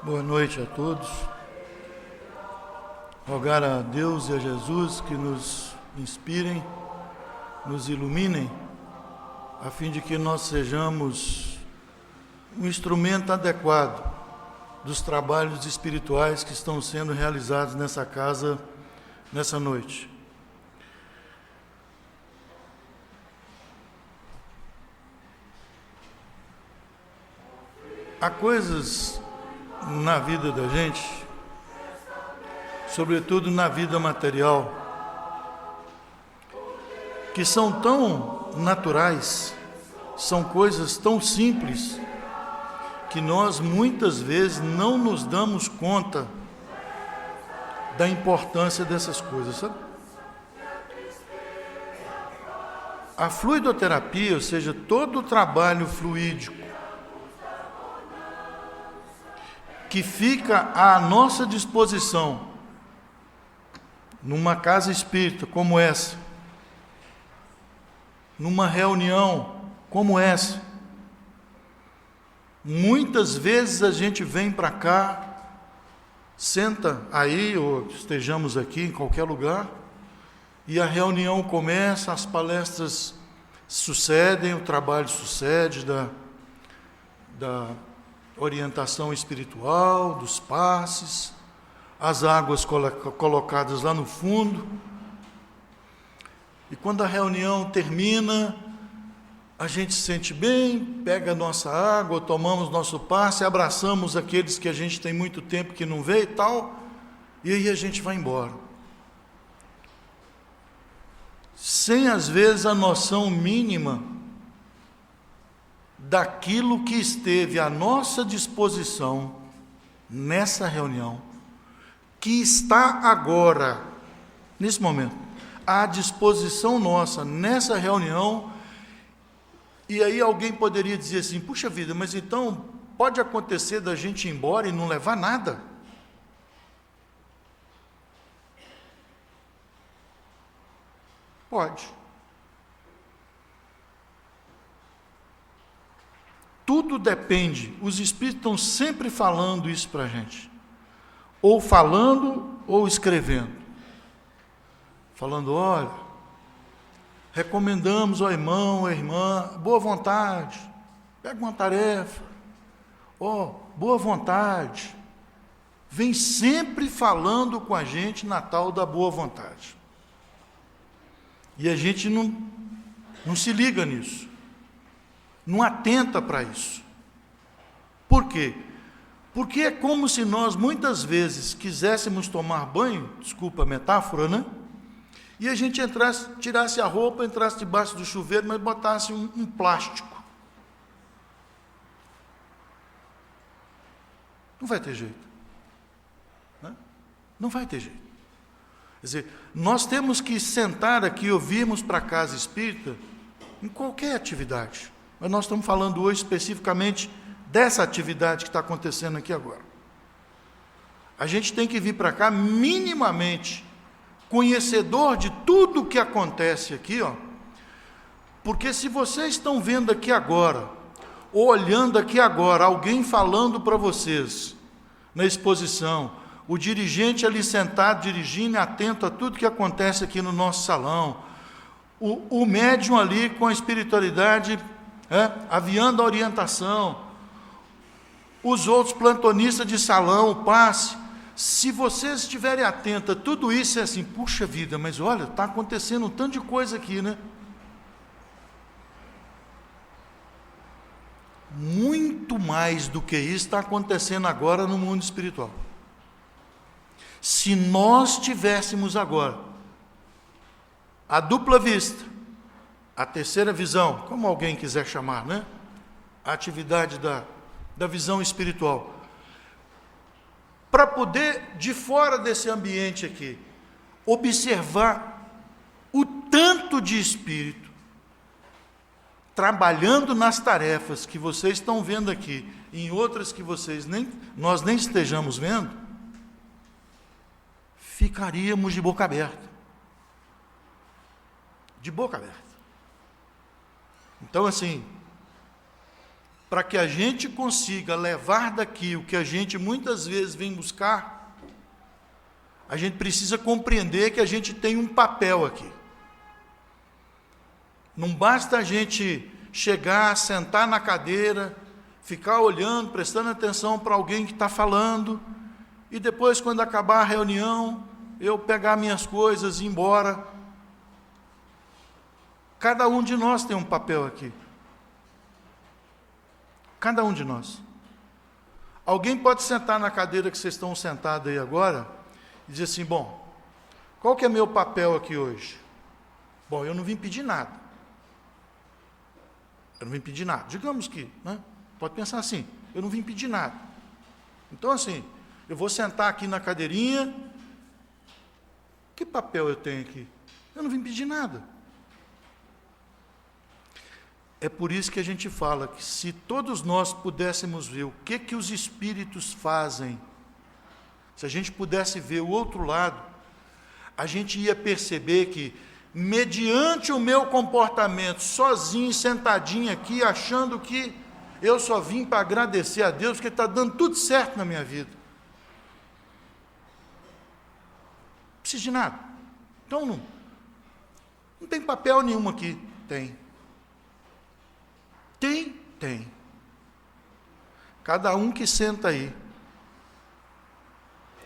Boa noite a todos. Rogar a Deus e a Jesus que nos inspirem, nos iluminem, a fim de que nós sejamos um instrumento adequado dos trabalhos espirituais que estão sendo realizados nessa casa, nessa noite. Há coisas na vida da gente, sobretudo na vida material, que são tão naturais, são coisas tão simples, que nós muitas vezes não nos damos conta da importância dessas coisas, sabe? A fluidoterapia, ou seja, todo o trabalho fluídico, que fica à nossa disposição numa casa espírita como essa, numa reunião como essa. Muitas vezes a gente vem para cá, senta aí, ou estejamos aqui em qualquer lugar, e a reunião começa, as palestras sucedem, o trabalho sucede da orientação espiritual, dos passes, as águas colocadas lá no fundo. E quando a reunião termina, a gente se sente bem, pega a nossa água, tomamos nosso passe, abraçamos aqueles que a gente tem muito tempo que não vê e tal, e aí a gente vai embora. Sem, às vezes, a noção mínima daquilo que esteve à nossa disposição nessa reunião, que está agora, nesse momento, à disposição nossa nessa reunião. E aí alguém poderia dizer assim: puxa vida, mas então pode acontecer da gente ir embora e não levar nada? Pode. Tudo depende, os espíritos estão sempre falando isso para a gente, ou falando ou escrevendo, falando: olha, recomendamos ao irmão, à irmã, boa vontade, pega uma tarefa, boa vontade, vem sempre falando com a gente na tal da boa vontade, e a gente não se liga nisso, não atenta para isso. Por quê? Porque é como se nós muitas vezes quiséssemos tomar banho, desculpa a metáfora, né? E a gente tirasse a roupa, entrasse debaixo do chuveiro, mas botasse um plástico. Não vai ter jeito, né? Não vai ter jeito. Quer dizer, nós temos que sentar aqui e ouvirmos para a casa espírita em qualquer atividade. Mas nós estamos falando hoje especificamente dessa atividade que está acontecendo aqui agora. A gente tem que vir para cá minimamente conhecedor de tudo o que acontece aqui, porque se vocês estão vendo aqui agora, ou olhando aqui agora, alguém falando para vocês na exposição, o dirigente ali sentado, dirigindo, atento a tudo que acontece aqui no nosso salão, o médium ali com a espiritualidade, aviando a orientação, os outros plantonistas de salão, o passe. Se vocês estiverem atentos a tudo isso, é assim: puxa vida, mas olha, está acontecendo um tanto de coisa aqui, né? Muito mais do que isso está acontecendo agora no mundo espiritual. Se nós tivéssemos agora a dupla vista, a terceira visão, como alguém quiser chamar, né? A atividade da visão espiritual, para poder, de fora desse ambiente aqui, observar o tanto de espírito trabalhando nas tarefas que vocês estão vendo aqui, em outras que nós nem estejamos vendo, ficaríamos de boca aberta. De boca aberta. Então, assim, para que a gente consiga levar daqui o que a gente muitas vezes vem buscar, a gente precisa compreender que a gente tem um papel aqui. Não basta a gente chegar, sentar na cadeira, ficar olhando, prestando atenção para alguém que está falando, e depois, quando acabar a reunião, eu pegar minhas coisas e ir embora. Cada um de nós tem um papel aqui. Cada um de nós. Alguém pode sentar na cadeira que vocês estão sentados aí agora e dizer assim, bom, qual que é meu papel aqui hoje? Bom, eu não vim pedir nada. Eu não vim pedir nada. Digamos que, né? Pode pensar assim, eu não vim pedir nada. Então, assim, eu vou sentar aqui na cadeirinha. Que papel eu tenho aqui? Eu não vim pedir nada. É por isso que a gente fala que se todos nós pudéssemos ver o que os espíritos fazem, se a gente pudesse ver o outro lado, a gente ia perceber que, mediante o meu comportamento, sozinho, sentadinho aqui, achando que eu só vim para agradecer a Deus, porque está dando tudo certo na minha vida. Não preciso de nada. Então, não tem papel nenhum aqui. Tem. Tem. Cada um que senta aí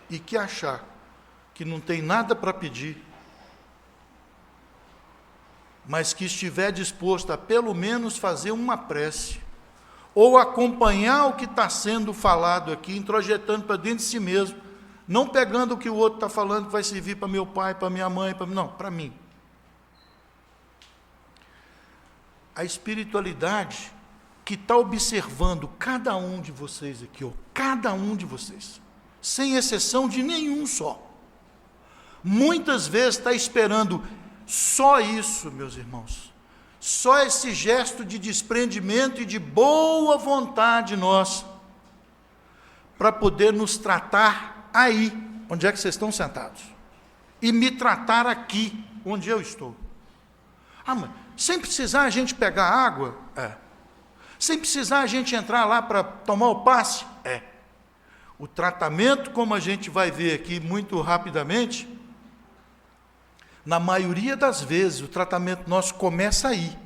e que achar que não tem nada para pedir, mas que estiver disposto a pelo menos fazer uma prece, ou acompanhar o que está sendo falado aqui, introjetando para dentro de si mesmo, não pegando o que o outro está falando, que vai servir para meu pai, para minha mãe, não, para mim. A espiritualidade que está observando cada um de vocês aqui, cada um de vocês, sem exceção de nenhum só, muitas vezes está esperando só isso, meus irmãos, só esse gesto de desprendimento e de boa vontade nossa, para poder nos tratar aí, onde é que vocês estão sentados, e me tratar aqui, onde eu estou. Mas sem precisar a gente pegar água? Sem precisar a gente entrar lá para tomar o passe? O tratamento, como a gente vai ver aqui muito rapidamente, na maioria das vezes, o tratamento nosso começa aí,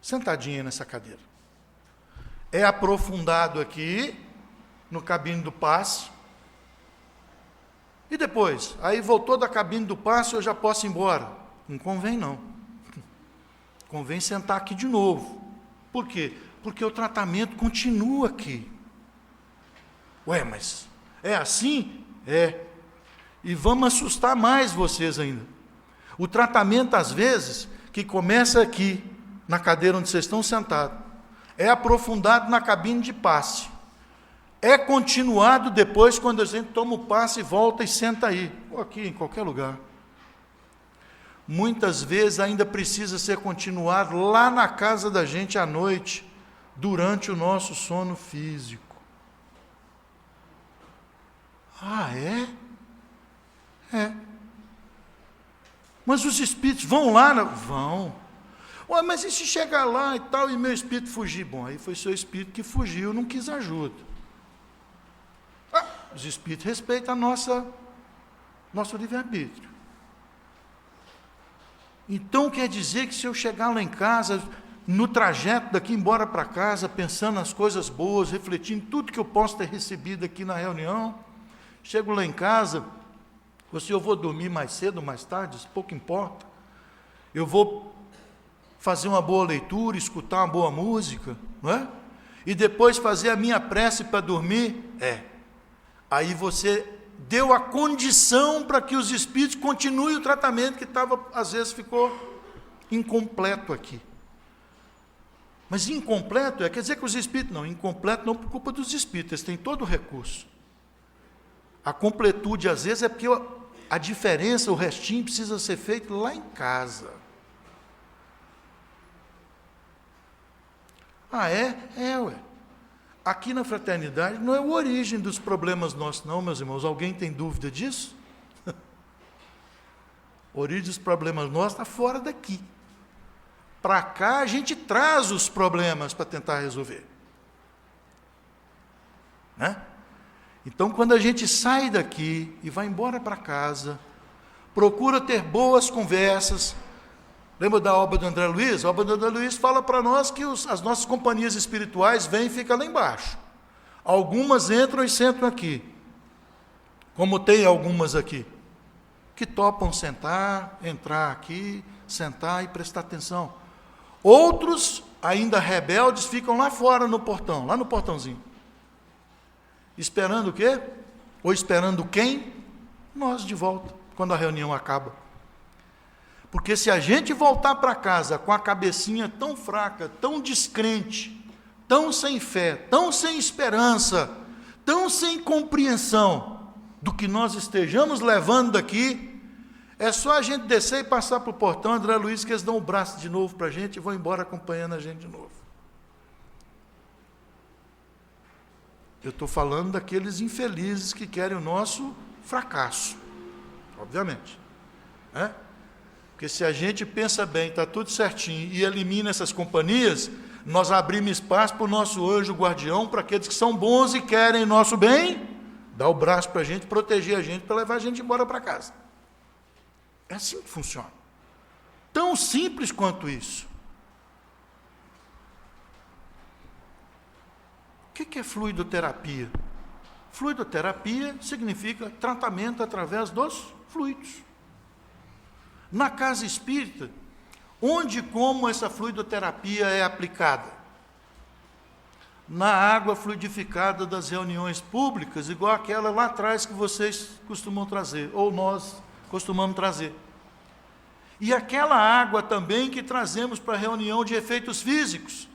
sentadinha nessa cadeira. É aprofundado aqui, no cabine do passe, e depois, aí voltou da cabine do passe, eu já posso ir embora. Não convém, não. Convém sentar aqui de novo. Por quê? Porque o tratamento continua aqui. Mas é assim? E vamos assustar mais vocês ainda. O tratamento, às vezes, que começa aqui, na cadeira onde vocês estão sentados, é aprofundado na cabine de passe. É continuado depois, quando a gente toma o passe e volta e senta aí, ou aqui, em qualquer lugar. Muitas vezes ainda precisa ser continuado lá na casa da gente à noite, durante o nosso sono físico. É. Mas os espíritos vão lá? Vão. Mas e se chegar lá e tal, e meu espírito fugir? Bom, aí foi seu espírito que fugiu, não quis ajuda. Os espíritos respeitam nosso livre-arbítrio. Então quer dizer que se eu chegar lá em casa, no trajeto daqui embora para casa, pensando nas coisas boas, refletindo tudo que eu posso ter recebido aqui na reunião, chego lá em casa, ou se eu vou dormir mais cedo ou mais tarde, isso pouco importa, eu vou fazer uma boa leitura, escutar uma boa música, não é? E depois fazer a minha prece para dormir, aí você deu a condição para que os espíritos continuem o tratamento que às vezes ficou incompleto aqui. Mas incompleto quer dizer que os espíritos, incompleto não por culpa dos espíritos, eles têm todo o recurso. A completude, às vezes, é porque a diferença, o restinho, precisa ser feito lá em casa. Aqui na fraternidade não é a origem dos problemas nossos, não, meus irmãos. Alguém tem dúvida disso? A origem dos problemas nossos está fora daqui. Para cá a gente traz os problemas para tentar resolver. né? Então, quando a gente sai daqui e vai embora para casa, procura ter boas conversas. Lembra da obra do André Luiz? A obra do André Luiz fala para nós que as nossas companhias espirituais vêm e ficam lá embaixo. Algumas entram e sentam aqui, como tem algumas aqui, que topam sentar, entrar aqui, sentar e prestar atenção. Outros, ainda rebeldes, ficam lá fora no portão, lá no portãozinho. Esperando o quê? Ou esperando quem? Nós de volta, quando a reunião acaba. Porque se a gente voltar para casa com a cabecinha tão fraca, tão descrente, tão sem fé, tão sem esperança, tão sem compreensão do que nós estejamos levando daqui, é só a gente descer e passar para o portão, André Luiz, que eles dão o braço de novo para a gente e vão embora acompanhando a gente de novo. Eu estou falando daqueles infelizes que querem o nosso fracasso, obviamente, né? Porque se a gente pensa bem, está tudo certinho, e elimina essas companhias, nós abrimos espaço para o nosso anjo guardião, para aqueles que são bons e querem nosso bem, dá o braço para a gente, proteger a gente, para levar a gente embora para casa. É assim que funciona. Tão simples quanto isso. O que é fluidoterapia? Fluidoterapia significa tratamento através dos fluidos. Na casa espírita, onde e como essa fluidoterapia é aplicada? Na água fluidificada das reuniões públicas, igual aquela lá atrás que vocês costumam trazer, ou nós costumamos trazer. E aquela água também que trazemos para a reunião de efeitos físicos,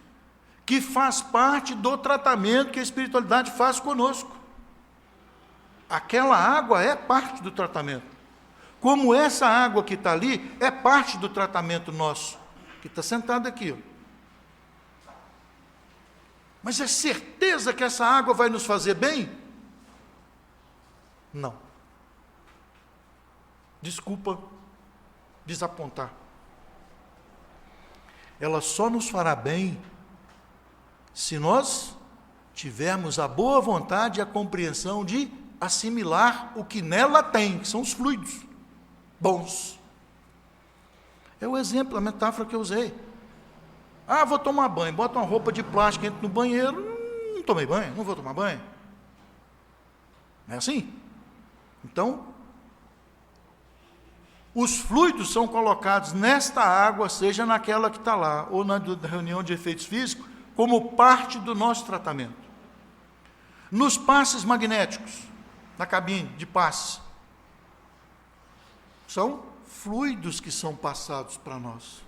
que faz parte do tratamento que a espiritualidade faz conosco. Aquela água é parte do tratamento. Como essa água que está ali é parte do tratamento nosso, que está sentado aqui. Ó. Mas é certeza que essa água vai nos fazer bem? Não. Desculpa desapontar. Ela só nos fará bem se nós tivermos a boa vontade e a compreensão de assimilar o que nela tem, que são os fluidos bons. É o exemplo, a metáfora que eu usei. Ah, vou tomar banho, bota uma roupa de plástico dentro do banheiro, não tomei banho, não vou tomar banho. Não é assim? Então, os fluidos são colocados nesta água, seja naquela que está lá, ou na reunião de efeitos físicos, como parte do nosso tratamento. Nos passes magnéticos, na cabine de passe, são fluidos que são passados para nós.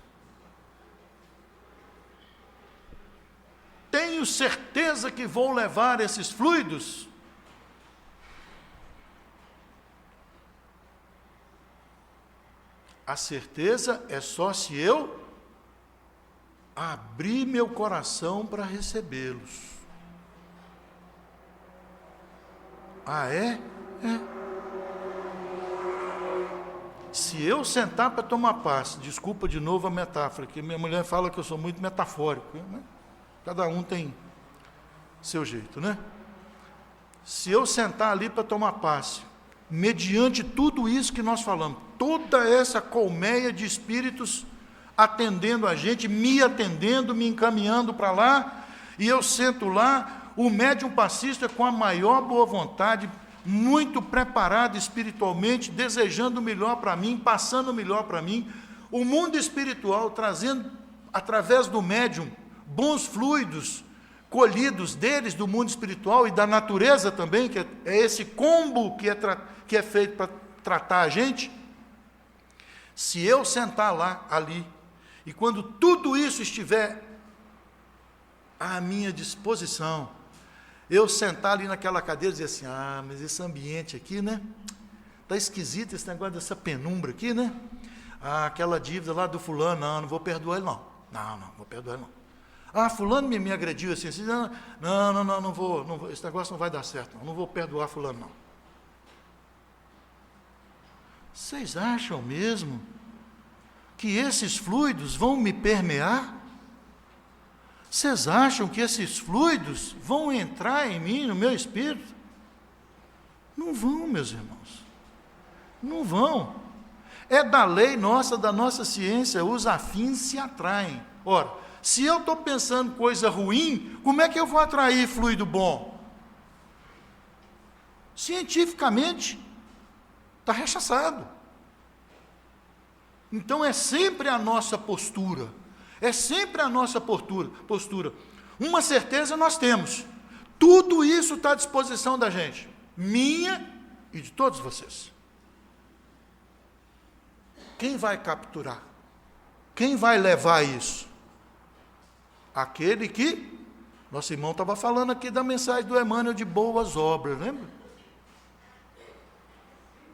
Tenho certeza que vou levar esses fluidos? A certeza é só se eu abrir meu coração para recebê-los. Ah, é? É. Se eu sentar para tomar passe, desculpa de novo a metáfora, que minha mulher fala que eu sou muito metafórico, né? Cada um tem seu jeito, né? Se eu sentar ali para tomar passe, mediante tudo isso que nós falamos, toda essa colmeia de espíritos atendendo a gente, me atendendo, me encaminhando para lá, e eu sento lá, o médium passista com a maior boa vontade, muito preparado espiritualmente, desejando o melhor para mim, passando o melhor para mim, o mundo espiritual trazendo, através do médium, bons fluidos, colhidos deles, do mundo espiritual e da natureza também, que é esse combo que é feito para tratar a gente. Se eu sentar lá, ali, e quando tudo isso estiver à minha disposição, eu sentar ali naquela cadeira e dizer assim, ah, mas esse ambiente aqui, né? Está esquisito esse negócio dessa penumbra aqui, né? Ah, aquela dívida lá do fulano, não vou perdoar ele não. Não vou perdoar ele não. Ah, fulano me agrediu assim, não vou, esse negócio não vai dar certo, não vou perdoar fulano não. Vocês acham mesmo que esses fluidos vão me permear? Vocês acham que esses fluidos vão entrar em mim, no meu espírito? Não vão, meus irmãos. Não vão. É da lei nossa, da nossa ciência, os afins se atraem. Ora, se eu estou pensando coisa ruim, como é que eu vou atrair fluido bom? Cientificamente, está rechaçado. Então é sempre a nossa postura. É sempre a nossa postura. Uma certeza nós temos. Tudo isso está à disposição da gente. Minha e de todos vocês. Quem vai capturar? Quem vai levar isso? Aquele que, nosso irmão estava falando aqui da mensagem do Emmanuel de boas obras, lembra?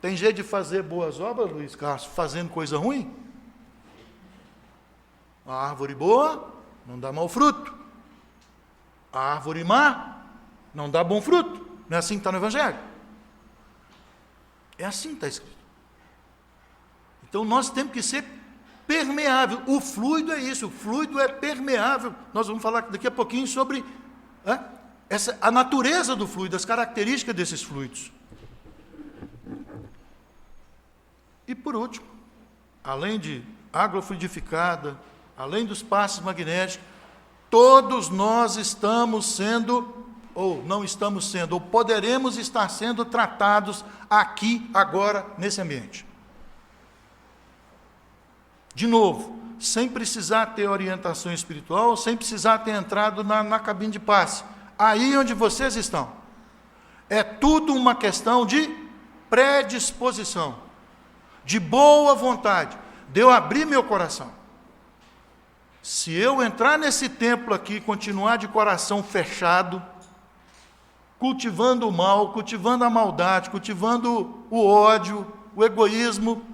Tem jeito de fazer boas obras, Luiz Carlos, fazendo coisa ruim? A árvore boa não dá mau fruto. A árvore má não dá bom fruto. Não é assim que está no Evangelho? É assim que está escrito. Então nós temos que ser permeável. O fluido é isso, o fluido é permeável. Nós vamos falar daqui a pouquinho sobre a natureza do fluido, as características desses fluidos. E por último, além de água fluidificada, além dos passos magnéticos, todos nós estamos sendo, ou não estamos sendo, ou poderemos estar sendo tratados aqui, agora, nesse ambiente. De novo, sem precisar ter orientação espiritual, sem precisar ter entrado na cabine de passe. Aí onde vocês estão. É tudo uma questão de predisposição, de boa vontade, de eu abrir meu coração. Se eu entrar nesse templo aqui e continuar de coração fechado, cultivando o mal, cultivando a maldade, cultivando o ódio, o egoísmo,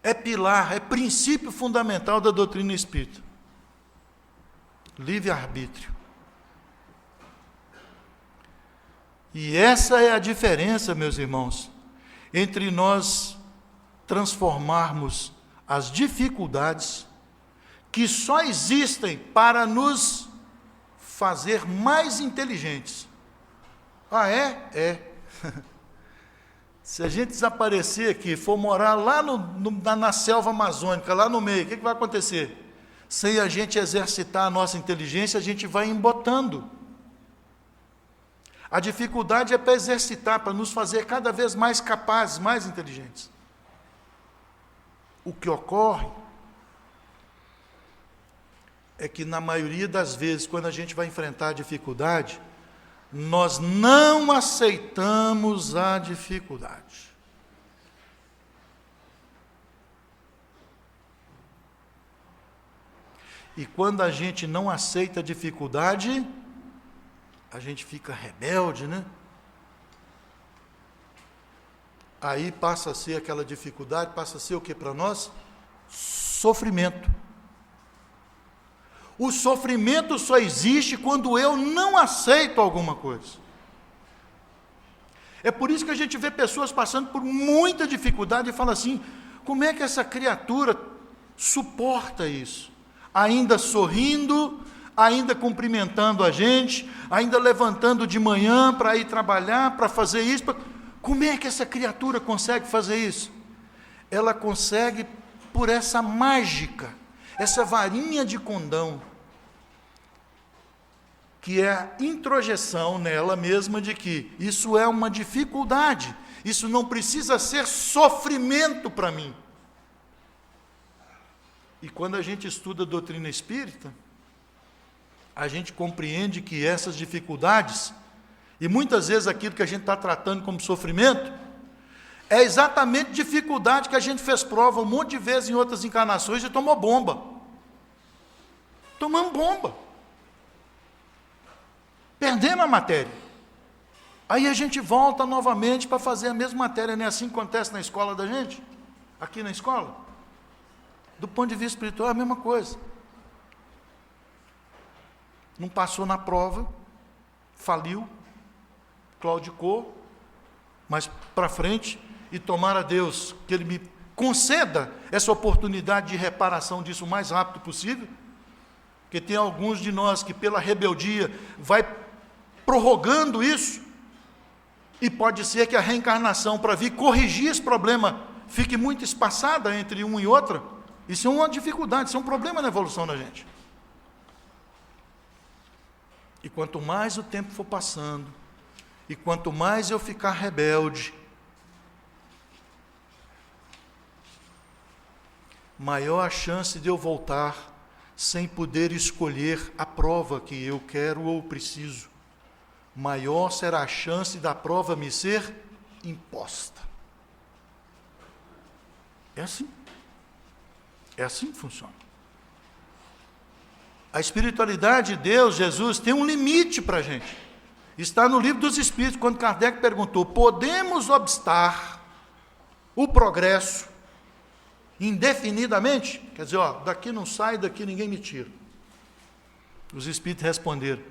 é pilar, é princípio fundamental da doutrina espírita. Livre-arbítrio. E essa é a diferença, meus irmãos, entre nós transformarmos as dificuldades que só existem para nos fazer mais inteligentes. Ah, é? É. Se a gente desaparecer aqui, for morar lá na selva amazônica, lá no meio, o que vai acontecer? Sem a gente exercitar a nossa inteligência, a gente vai embotando. A dificuldade é para exercitar, para nos fazer cada vez mais capazes, mais inteligentes. O que ocorre é que, na maioria das vezes, quando a gente vai enfrentar a dificuldade, nós não aceitamos a dificuldade. E quando a gente não aceita a dificuldade, a gente fica rebelde, né? Aí passa a ser aquela dificuldade, passa a ser o que para nós? Sofrimento. O sofrimento só existe quando eu não aceito alguma coisa. É por isso que a gente vê pessoas passando por muita dificuldade e fala assim, como é que essa criatura suporta isso? Ainda sorrindo, ainda cumprimentando a gente, ainda levantando de manhã para ir trabalhar, para fazer isso. Como é que essa criatura consegue fazer isso? Ela consegue por essa mágica, essa varinha de condão, que é a introjeção nela mesma de que isso é uma dificuldade, isso não precisa ser sofrimento para mim. E quando a gente estuda a doutrina espírita, a gente compreende que essas dificuldades, e muitas vezes aquilo que a gente está tratando como sofrimento, é exatamente dificuldade que a gente fez prova um monte de vezes em outras encarnações e tomou bomba. Tomamos bomba. Perdendo a matéria. Aí a gente volta novamente para fazer a mesma matéria, não é assim que acontece na escola da gente? Aqui na escola? Do ponto de vista espiritual é a mesma coisa. Não passou na prova, faliu, claudicou, mas para frente, e tomara a Deus que Ele me conceda essa oportunidade de reparação disso o mais rápido possível, porque tem alguns de nós que pela rebeldia vai prorrogando isso, e pode ser que a reencarnação para vir corrigir esse problema fique muito espaçada entre um e outra. Isso é uma dificuldade, isso é um problema na evolução da gente. E quanto mais o tempo for passando, e quanto mais eu ficar rebelde, maior a chance de eu voltar sem poder escolher a prova que eu quero ou preciso. Maior será a chance da prova me ser imposta. É assim. É assim que funciona. A espiritualidade de Deus, Jesus, tem um limite para a gente. Está no Livro dos Espíritos, quando Kardec perguntou: podemos obstar o progresso indefinidamente? Quer dizer, daqui não sai, daqui ninguém me tira. Os Espíritos responderam: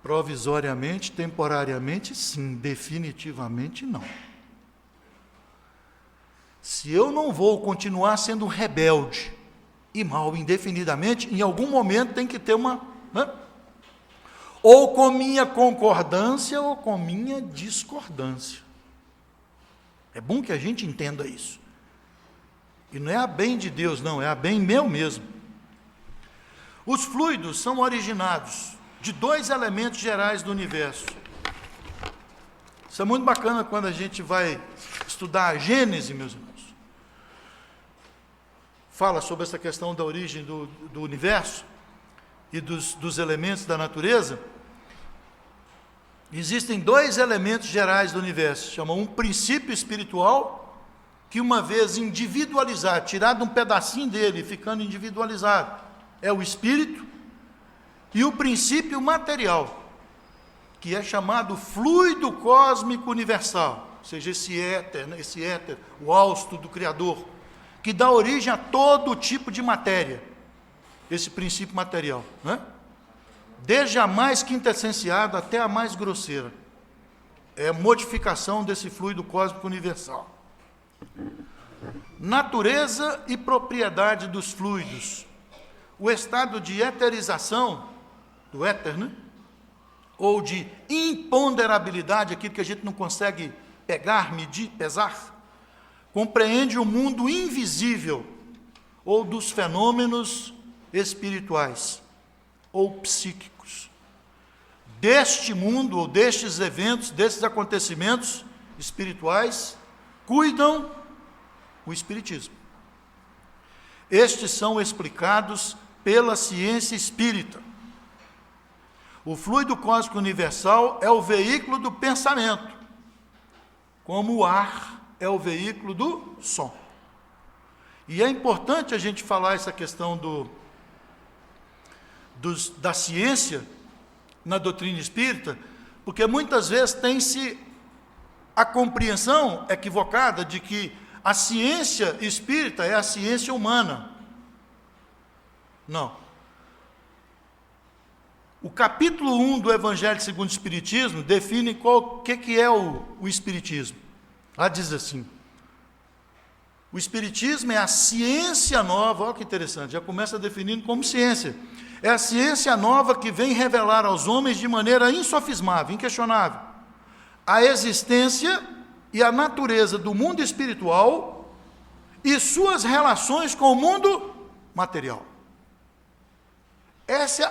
provisoriamente, temporariamente, sim, definitivamente não. Se eu não vou continuar sendo rebelde e mal indefinidamente, em algum momento tem que ter uma, ou com minha concordância ou com minha discordância. É bom que a gente entenda isso. E não é a bem de Deus, não, é a bem meu mesmo. Os fluidos são originados de dois elementos gerais do universo. Isso é muito bacana quando a gente vai estudar a Gênese, meus irmãos. Fala sobre essa questão da origem do universo e dos elementos da natureza. Existem dois elementos gerais do universo, chamam um princípio espiritual, que uma vez individualizado, tirado um pedacinho dele, ficando individualizado, é o espírito, e o princípio material, que é chamado fluido cósmico universal, ou seja, esse éter, o hausto do Criador, que dá origem a todo tipo de matéria, esse princípio material, desde a mais quintessenciada até a mais grosseira, é a modificação desse fluido cósmico universal. Natureza e propriedade dos fluidos. O estado de eterização do éter, ou de imponderabilidade, aquilo que a gente não consegue pegar, medir, pesar, compreende o mundo invisível, ou dos fenômenos espirituais, ou psíquicos. Deste mundo, ou destes eventos, desses acontecimentos espirituais, cuidam o Espiritismo. Estes são explicados pela ciência espírita. O fluido cósmico universal é o veículo do pensamento, como o ar é o veículo do som. E é importante a gente falar essa questão da ciência na doutrina espírita, porque muitas vezes tem-se a compreensão equivocada de que a ciência espírita é a ciência humana. Não. O capítulo 1 do Evangelho segundo o Espiritismo define o que é o Espiritismo. Lá diz assim: o Espiritismo é a ciência nova, olha que interessante, já começa definindo como ciência. É a ciência nova que vem revelar aos homens de maneira insofismável, inquestionável, a existência e a natureza do mundo espiritual e suas relações com o mundo material.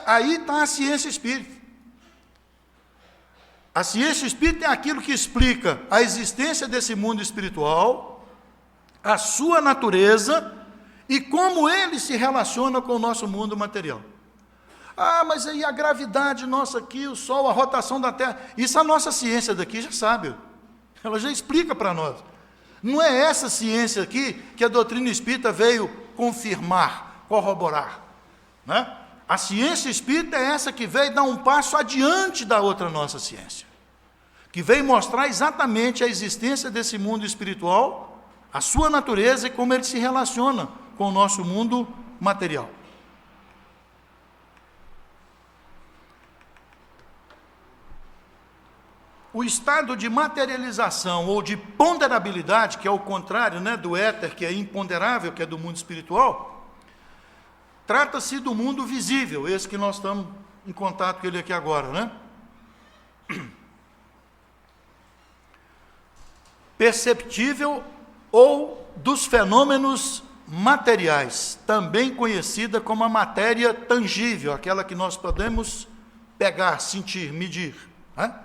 Aí está a ciência espírita. A ciência espírita é aquilo que explica a existência desse mundo espiritual, a sua natureza e como ele se relaciona com o nosso mundo material. Mas aí a gravidade nossa aqui, o Sol, a rotação da Terra, isso a nossa ciência daqui já sabe, ela já explica para nós. Não é essa ciência aqui que a doutrina espírita veio confirmar, corroborar, A ciência espírita é essa que veio dar um passo adiante da outra nossa ciência, que veio mostrar exatamente a existência desse mundo espiritual, a sua natureza e como ele se relaciona com o nosso mundo material. o estado de materialização ou de ponderabilidade, que é o contrário, né, do éter, que é imponderável, que é do mundo espiritual, trata-se do mundo visível, esse que nós estamos em contato com ele aqui agora, né? Perceptível ou dos fenômenos materiais, também conhecida como a matéria tangível, aquela que nós podemos pegar, sentir, medir, né?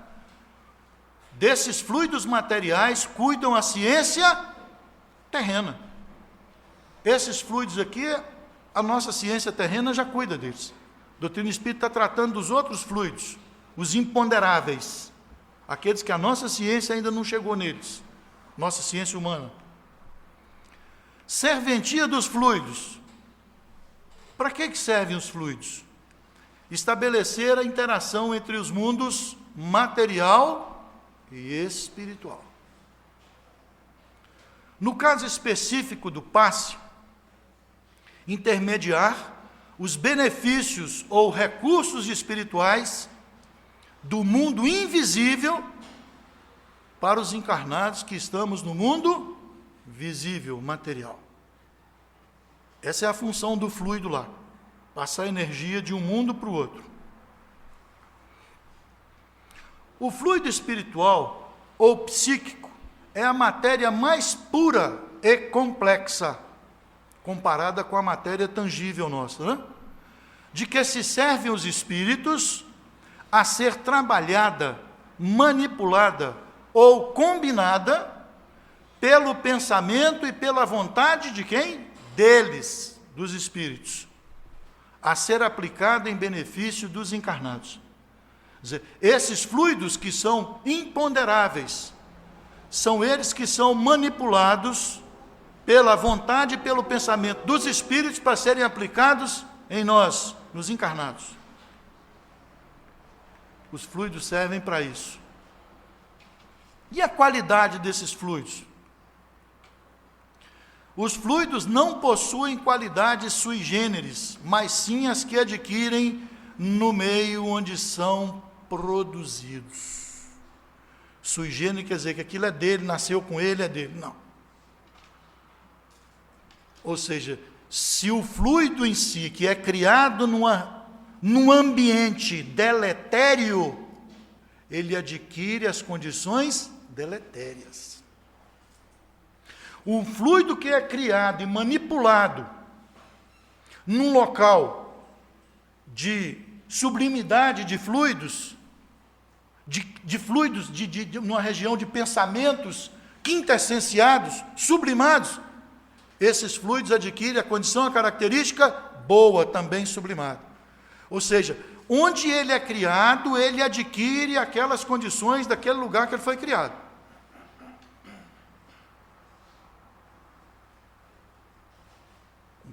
Desses fluidos materiais cuidam a ciência terrena. Esses fluidos aqui, a nossa ciência terrena já cuida deles. A doutrina espírita está tratando dos outros fluidos, os imponderáveis, aqueles que a nossa ciência ainda não chegou neles, nossa ciência humana. Serventia dos fluidos. Para que servem os fluidos? Estabelecer a interação entre os mundos material e espiritual. No caso específico do passe, intermediar os benefícios ou recursos espirituais do mundo invisível para os encarnados que estamos no mundo visível, material. Essa é a função do fluido lá, passar energia de um mundo para o outro. O fluido espiritual ou psíquico é a matéria mais pura e complexa, comparada com a matéria tangível nossa, né? De que se servem os espíritos a ser trabalhada, manipulada ou combinada pelo pensamento e pela vontade de quem? Deles, dos espíritos, a ser aplicada em benefício dos encarnados. Quer dizer, esses fluidos que são imponderáveis, são eles que são manipulados pela vontade e pelo pensamento dos espíritos para serem aplicados em nós, nos encarnados. Os fluidos servem para isso. E a qualidade desses fluidos? Os fluidos não possuem qualidades sui generis, mas sim as que adquirem no meio onde são produzidos. Sui generis quer dizer que aquilo é dele, nasceu com ele, é dele. Não. Ou seja, se o fluido em si, que é criado num ambiente deletério, ele adquire as condições deletérias. O fluido que é criado e manipulado num local de sublimidade de fluidos, numa região de pensamentos quintessenciados, sublimados, esses fluidos adquirem a condição, a característica boa, também sublimada. Ou seja, onde ele é criado, ele adquire aquelas condições daquele lugar que ele foi criado.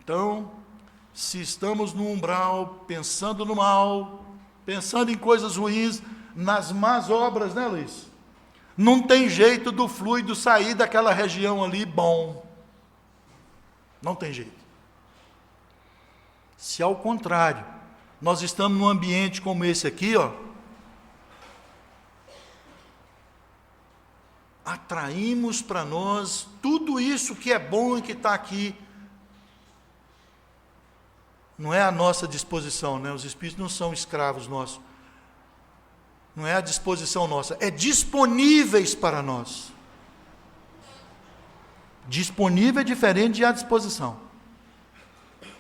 Então, se estamos no umbral, pensando no mal, pensando em coisas ruins, nas más obras, né, Luiz? Não tem jeito do fluido sair daquela região ali bom. Não tem jeito. Se ao contrário, nós estamos num ambiente como esse aqui, ó, atraímos para nós tudo isso que é bom e que está aqui. Não é a nossa disposição, né? Os espíritos não são escravos nossos. Não é a disposição nossa, é disponíveis para nós. Disponível é diferente de à disposição.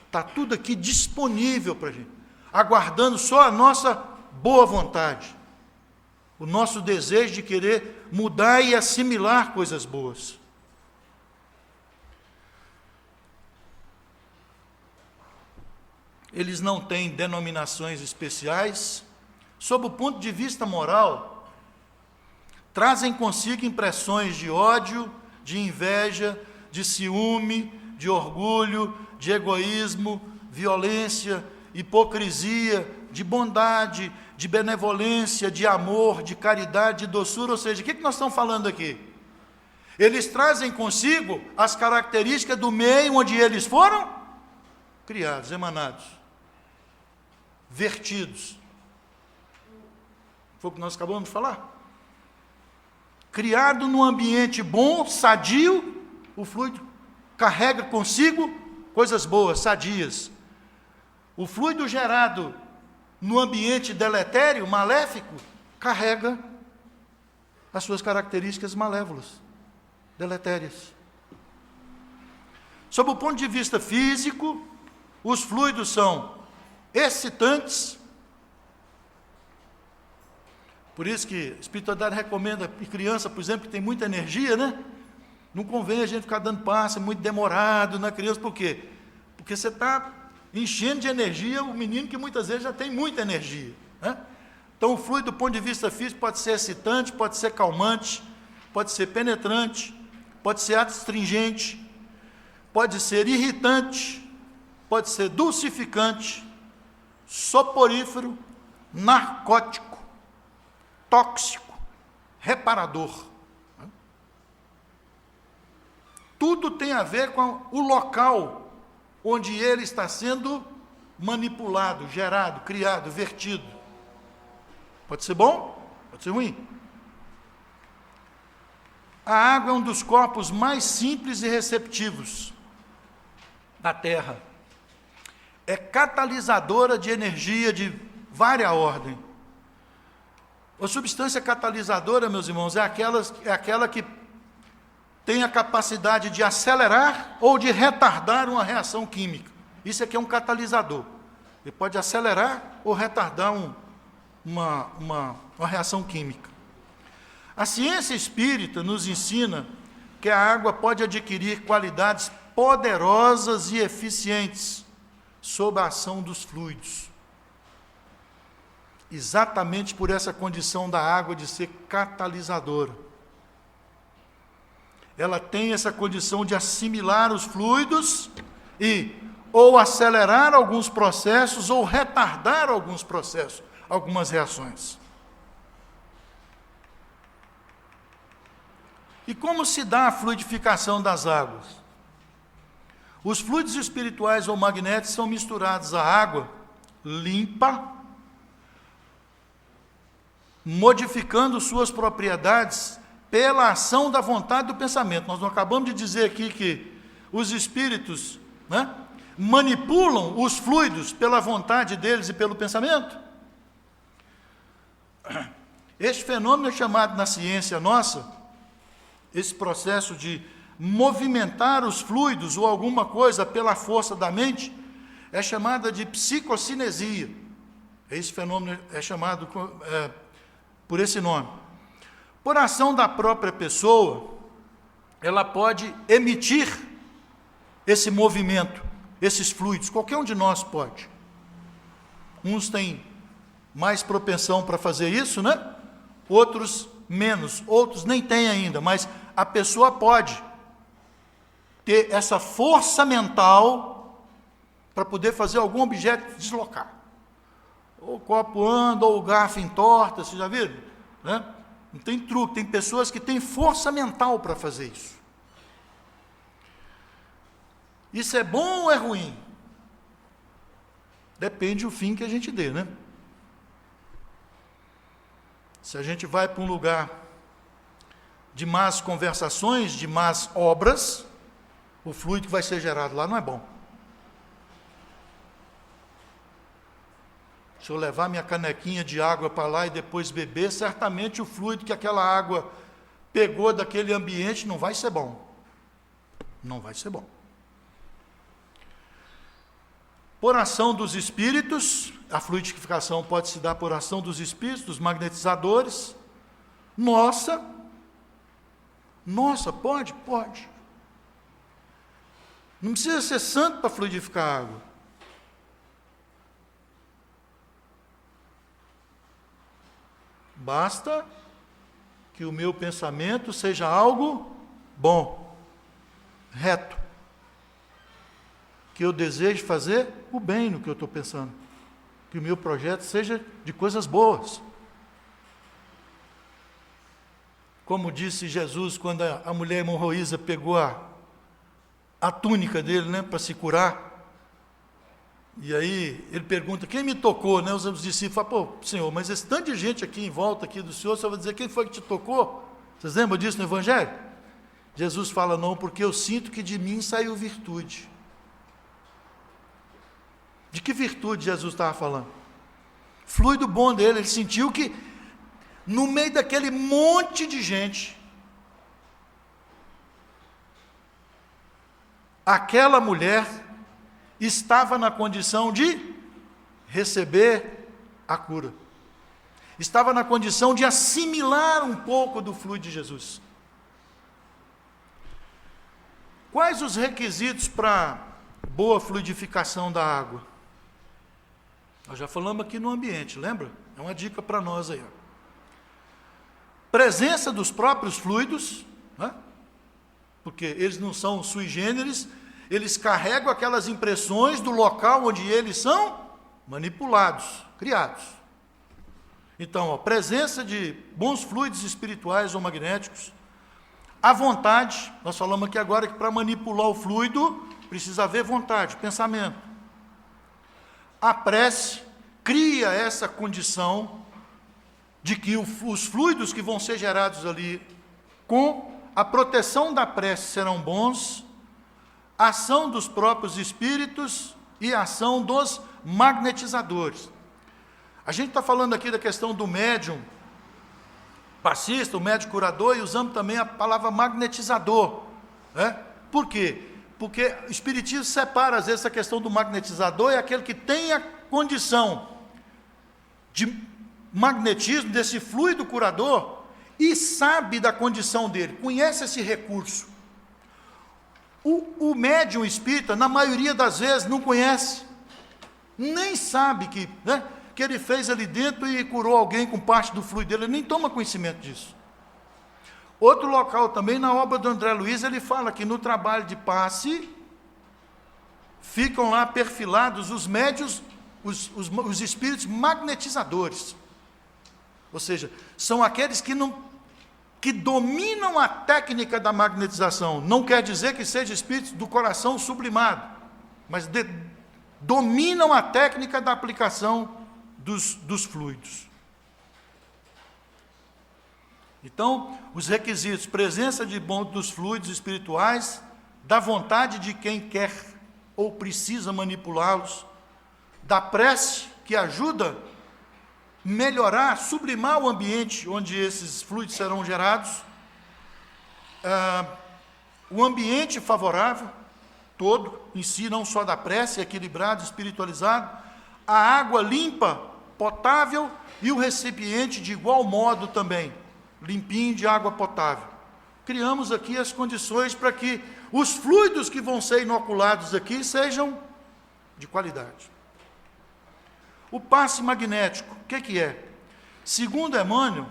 Está tudo aqui disponível para a gente, aguardando só a nossa boa vontade, o nosso desejo de querer mudar e assimilar coisas boas. Eles não têm denominações especiais. Sob o ponto de vista moral, trazem consigo impressões de ódio, de inveja, de ciúme, de orgulho, de egoísmo, violência, hipocrisia, de bondade, de benevolência, de amor, de caridade, de doçura. Ou seja, o que nós estamos falando aqui? Eles trazem consigo as características do meio onde eles foram criados, emanados, vertidos. Foi o que nós acabamos de falar. criado num ambiente bom, sadio, o fluido carrega consigo coisas boas, sadias. O fluido gerado no ambiente deletério, maléfico, carrega as suas características malévolas, deletérias. Sob o ponto de vista físico, os fluidos são excitantes. Por isso que a espiritualidade recomenda em criança, por exemplo, que tem muita energia, né? Não convém a gente ficar dando passe muito demorado na criança, por quê? Porque você está enchendo de energia o menino que muitas vezes já tem muita energia, né? Então, o fluido, do ponto de vista físico, pode ser excitante, pode ser calmante, pode ser penetrante, pode ser astringente, pode ser irritante, pode ser dulcificante, soporífero, narcótico, tóxico, reparador. Tudo tem a ver com o local onde ele está sendo manipulado, gerado, criado, vertido. Pode ser bom, pode ser ruim. A água é um dos corpos mais simples e receptivos da Terra. É catalisadora de energia de várias ordens. A substância catalisadora, meus irmãos, é aquela que tem a capacidade de acelerar ou de retardar uma reação química. Isso aqui é um catalisador. Ele pode acelerar ou retardar uma reação química. A ciência espírita nos ensina que a água pode adquirir qualidades poderosas e eficientes sob a ação dos fluidos. Exatamente por essa condição da água de ser catalisadora. Ela tem essa condição de assimilar os fluidos e ou acelerar alguns processos ou retardar alguns processos, algumas reações. E como se dá a fluidificação das águas? Os fluidos espirituais ou magnéticos são misturados à água limpa, modificando suas propriedades pela ação da vontade do pensamento. Nós não acabamos de dizer aqui que os espíritos, né, manipulam os fluidos pela vontade deles e pelo pensamento? Este fenômeno é chamado na ciência nossa, esse processo de movimentar os fluidos ou alguma coisa pela força da mente, é chamada de psicocinesia. Esse fenômeno é chamado por esse nome. Por ação da própria pessoa, ela pode emitir esse movimento, esses fluidos, qualquer um de nós pode. Uns têm mais propensão para fazer isso, né? Outros menos, outros nem têm ainda, mas a pessoa pode ter essa força mental para poder fazer algum objeto deslocar. Ou o copo anda, ou o garfo entorta, vocês já viram? Né? Não tem truque, tem pessoas que têm força mental para fazer isso. Isso é bom ou é ruim? Depende do fim que a gente dê, né? Se a gente vai para um lugar de más conversações, de más obras, o fluido que vai ser gerado lá não é bom. Se eu levar minha canequinha de água para lá e depois beber, certamente o fluido que aquela água pegou daquele ambiente não vai ser bom. Não vai ser bom. Por ação dos espíritos, a fluidificação pode se dar por ação dos espíritos, dos magnetizadores. Nossa, pode? Pode. Não precisa ser santo para fluidificar a água. Basta que o meu pensamento seja algo bom, reto. Que eu deseje fazer o bem no que eu estou pensando. Que o meu projeto seja de coisas boas. Como disse Jesus, quando a mulher hemorroísa pegou a túnica dele, né, para se curar. E aí ele pergunta, quem me tocou? Né? Os discípulos falam, pô, Senhor, mas esse tanto de gente aqui em volta aqui do Senhor, você vai dizer, quem foi que te tocou? Vocês lembram disso no Evangelho? Jesus fala, não, porque eu sinto que de mim saiu virtude. De que virtude Jesus estava falando? Fluido bom dele, ele sentiu que no meio daquele monte de gente, aquela mulher estava na condição de receber a cura. Estava na condição de assimilar um pouco do fluido de Jesus. Quais os requisitos para boa fluidificação da água? Nós já falamos aqui no ambiente, lembra? É uma dica para nós aí. Presença dos próprios fluidos, né? Porque eles não são sui generis, eles carregam aquelas impressões do local onde eles são manipulados, criados. Então, presença de bons fluidos espirituais ou magnéticos, a vontade, nós falamos aqui agora que para manipular o fluido, precisa haver vontade, pensamento. A prece cria essa condição de que os fluidos que vão ser gerados ali, com a proteção da prece, serão bons, a ação dos próprios espíritos e a ação dos magnetizadores. A gente está falando aqui da questão do médium passista, o médium curador, e usamos também a palavra magnetizador. Né? Por quê? Porque o Espiritismo separa, às vezes, a questão do magnetizador, é aquele que tem a condição de magnetismo, desse fluido curador, e sabe da condição dele, conhece esse recurso. O médium espírita, na maioria das vezes, não conhece, nem sabe que ele fez ali dentro e curou alguém com parte do fluido dele, ele nem toma conhecimento disso. Outro local também, na obra do André Luiz, ele fala que no trabalho de passe, ficam lá perfilados os médios, os espíritos magnetizadores. Ou seja, são aqueles que dominam a técnica da magnetização. Não quer dizer que sejam espíritos do coração sublimado, mas dominam a técnica da aplicação dos fluidos. Então, os requisitos: presença dos fluidos espirituais, da vontade de quem quer ou precisa manipulá-los, da prece, que ajuda a melhorar, sublimar o ambiente onde esses fluidos serão gerados, o ambiente favorável, todo, em si, não só da prece, equilibrado, espiritualizado, a água limpa, potável, e o recipiente de igual modo também, limpinho de água potável. Criamos aqui as condições para que os fluidos que vão ser inoculados aqui sejam de qualidade. O passe magnético, o que é? Segundo Emmanuel,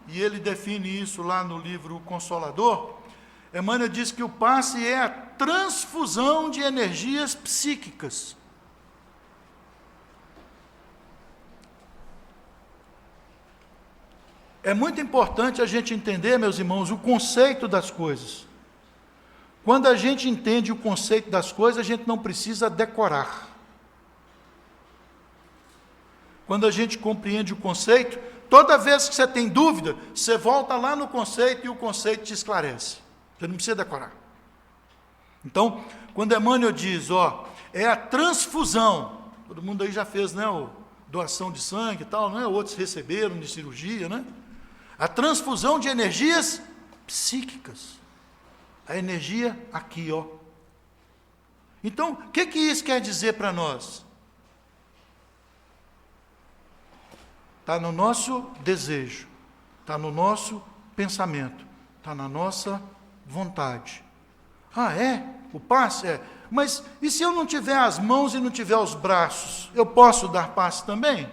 e ele define isso lá no livro Consolador, Emmanuel diz que o passe é a transfusão de energias psíquicas. É muito importante a gente entender, meus irmãos, o conceito das coisas. Quando a gente entende o conceito das coisas, a gente não precisa decorar. Quando a gente compreende o conceito, toda vez que você tem dúvida, você volta lá no conceito e o conceito te esclarece. Você não precisa decorar. Então, quando Emmanuel diz, é a transfusão, todo mundo aí já fez, doação de sangue e tal, outros receberam de cirurgia, a transfusão de energias psíquicas. A energia aqui, Então, o que isso quer dizer para nós? Está no nosso desejo, está no nosso pensamento, está na nossa vontade. O passe é. Mas e se eu não tiver as mãos e não tiver os braços, eu posso dar passe também?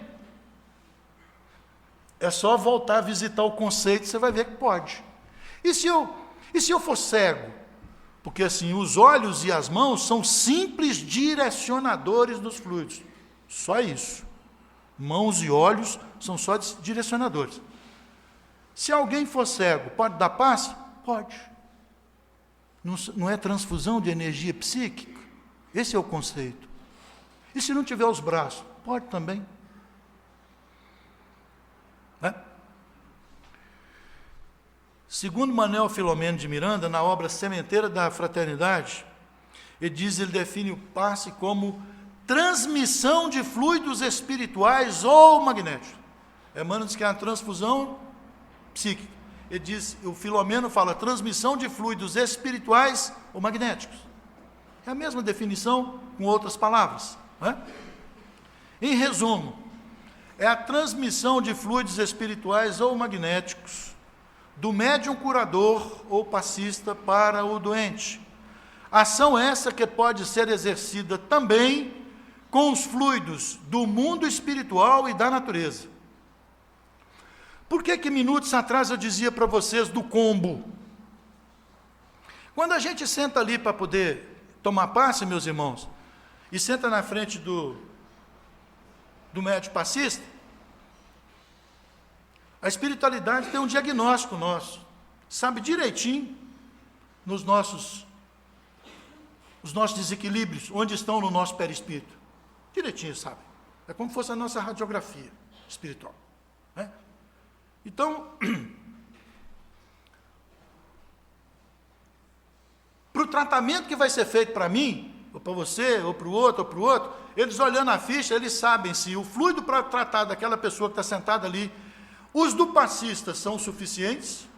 É só voltar a visitar o conceito, você vai ver que pode. E se eu for cego? Porque assim, os olhos e as mãos são simples direcionadores dos fluidos. Só isso. Mãos e olhos são só direcionadores. Se alguém for cego, pode dar passe? Pode. Não é transfusão de energia psíquica? Esse é o conceito. E se não tiver os braços? Pode também. Segundo Manuel Filomeno de Miranda, na obra Sementeira da Fraternidade, ele define o passe como transmissão de fluidos espirituais ou magnéticos. Emmanuel diz que é uma transfusão psíquica. Ele diz, o Filomeno fala transmissão de fluidos espirituais ou magnéticos. É a mesma definição com outras palavras, não é? Em resumo, é a transmissão de fluidos espirituais ou magnéticos do médium curador ou passista para o doente. Ação essa que pode ser exercida também com os fluidos do mundo espiritual e da natureza. Por que minutos atrás eu dizia para vocês do combo? Quando a gente senta ali para poder tomar passe, meus irmãos, e senta na frente do médium passista, a espiritualidade tem um diagnóstico nosso, sabe direitinho os nossos desequilíbrios, onde estão no nosso perispírito. Direitinho, sabe? É como se fosse a nossa radiografia espiritual, né? Então, para o tratamento que vai ser feito para mim, ou para você, ou para o outro, eles olhando a ficha, eles sabem se o fluido para tratar daquela pessoa que está sentada ali, os do passista são suficientes,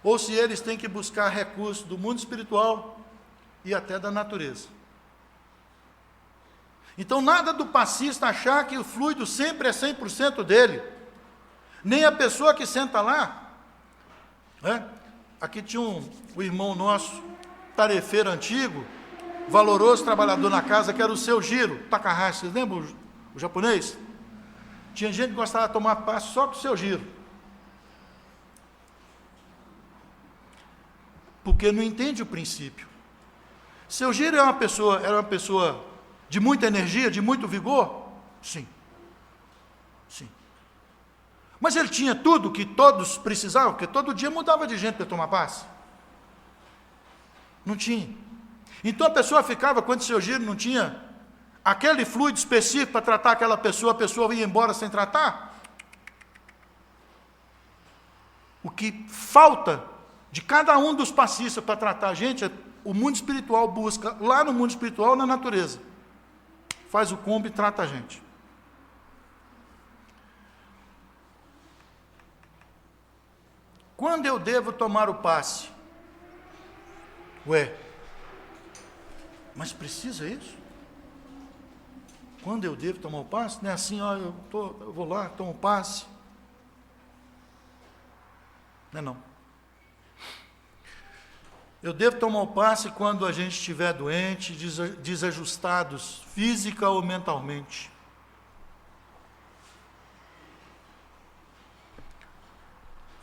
ou se eles têm que buscar recursos do mundo espiritual e até da natureza. Então, nada do passista achar que o fluido sempre é 100% dele, nem a pessoa que senta lá, né? Aqui tinha um irmão nosso, tarefeiro antigo, valoroso trabalhador na casa, que era o seu Giro Takahashi, vocês lembram o japonês? Tinha gente que gostava de tomar passe só com o seu Giro, porque não entende o princípio. Seu Giro era uma pessoa de muita energia, de muito vigor? Sim. Sim. Mas ele tinha tudo que todos precisavam, porque todo dia mudava de gente para tomar passe. Não tinha. Então a pessoa ficava, quando o seu Giro não tinha aquele fluido específico para tratar aquela pessoa, a pessoa ia embora sem tratar. O que falta de cada um dos passistas para tratar a gente, o mundo espiritual busca, lá no mundo espiritual, na natureza. Faz o combo e trata a gente. Quando eu devo tomar o passe? Ué, mas precisa isso? Quando eu devo tomar o passe? Não é assim, ó, eu vou lá, tomo o passe. Não é não. Eu devo tomar o passe quando a gente estiver doente, desajustados, física ou mentalmente.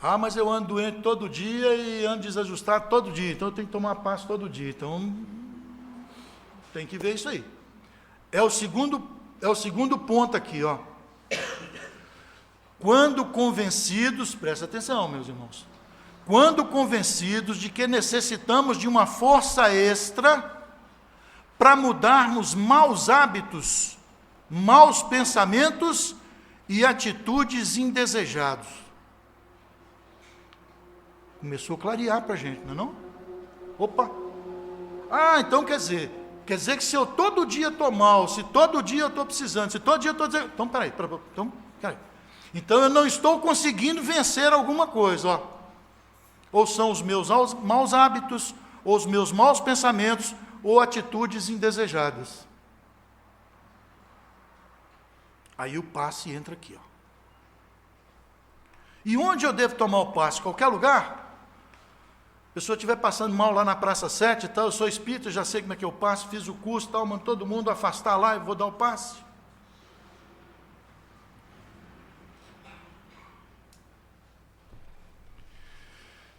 Ah, mas eu ando doente todo dia e ando desajustado todo dia, então eu tenho que tomar passe todo dia. Então, tem que ver isso aí. É o segundo ponto aqui, ó. Quando convencidos, presta atenção, meus irmãos, quando convencidos de que necessitamos de uma força extra para mudarmos maus hábitos, maus pensamentos e atitudes indesejados. Começou a clarear para a gente, não é não? Opa! Ah, então quer dizer que se eu todo dia estou mal, se todo dia eu estou precisando, se todo dia eu estou dizendo... Então, peraí. Então eu não estou conseguindo vencer alguma coisa, ó. Ou são os meus maus hábitos, ou os meus maus pensamentos, ou atitudes indesejadas. Aí o passe entra aqui, ó. E onde eu devo tomar o passe? Qualquer lugar? A pessoa estiver passando mal lá na Praça 7 e tal, eu sou espírita, já sei como é que eu passo, fiz o curso e tal, mando todo mundo afastar lá e vou dar o passe.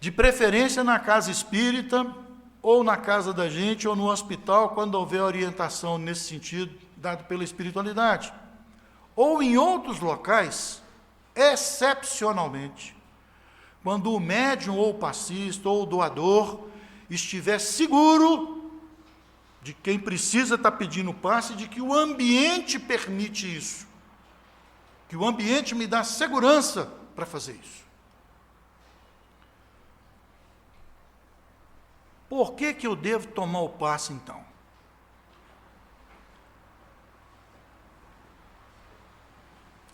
De preferência na casa espírita, ou na casa da gente, ou no hospital, quando houver orientação nesse sentido, dado pela espiritualidade. Ou em outros locais, excepcionalmente, quando o médium ou o passista ou o doador estiver seguro de quem precisa estar pedindo passe, de que o ambiente permite isso, que o ambiente me dá segurança para fazer isso. Por que eu devo tomar o passe, então?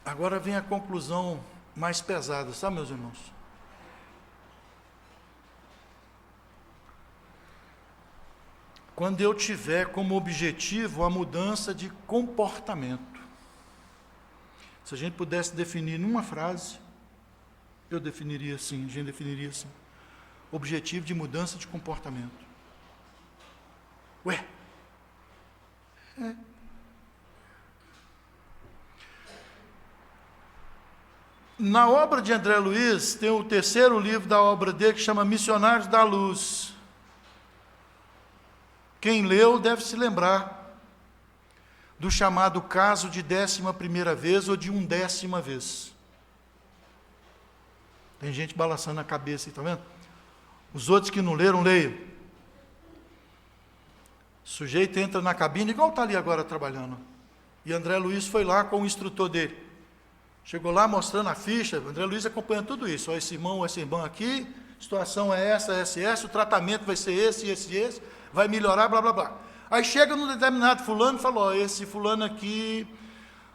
Agora vem a conclusão mais pesada, sabe, meus irmãos? Quando eu tiver como objetivo a mudança de comportamento. Se a gente pudesse definir numa frase, eu definiria assim, a gente definiria assim. Objetivo de mudança de comportamento. Ué? Na obra de André Luiz, tem o terceiro livro da obra dele, que chama Missionários da Luz. Quem leu deve se lembrar do chamado caso de 11ª vez ou de 1ª vez. Tem gente balançando a cabeça, está vendo? Os outros que não leram, leiam. O sujeito entra na cabine, igual está ali agora trabalhando. E André Luiz foi lá com o instrutor dele. Chegou lá mostrando a ficha, André Luiz acompanha tudo isso. Ó, esse irmão aqui, situação é essa, o tratamento vai ser esse, vai melhorar, blá, blá, blá. Aí chega num determinado fulano e fala, ó, esse fulano aqui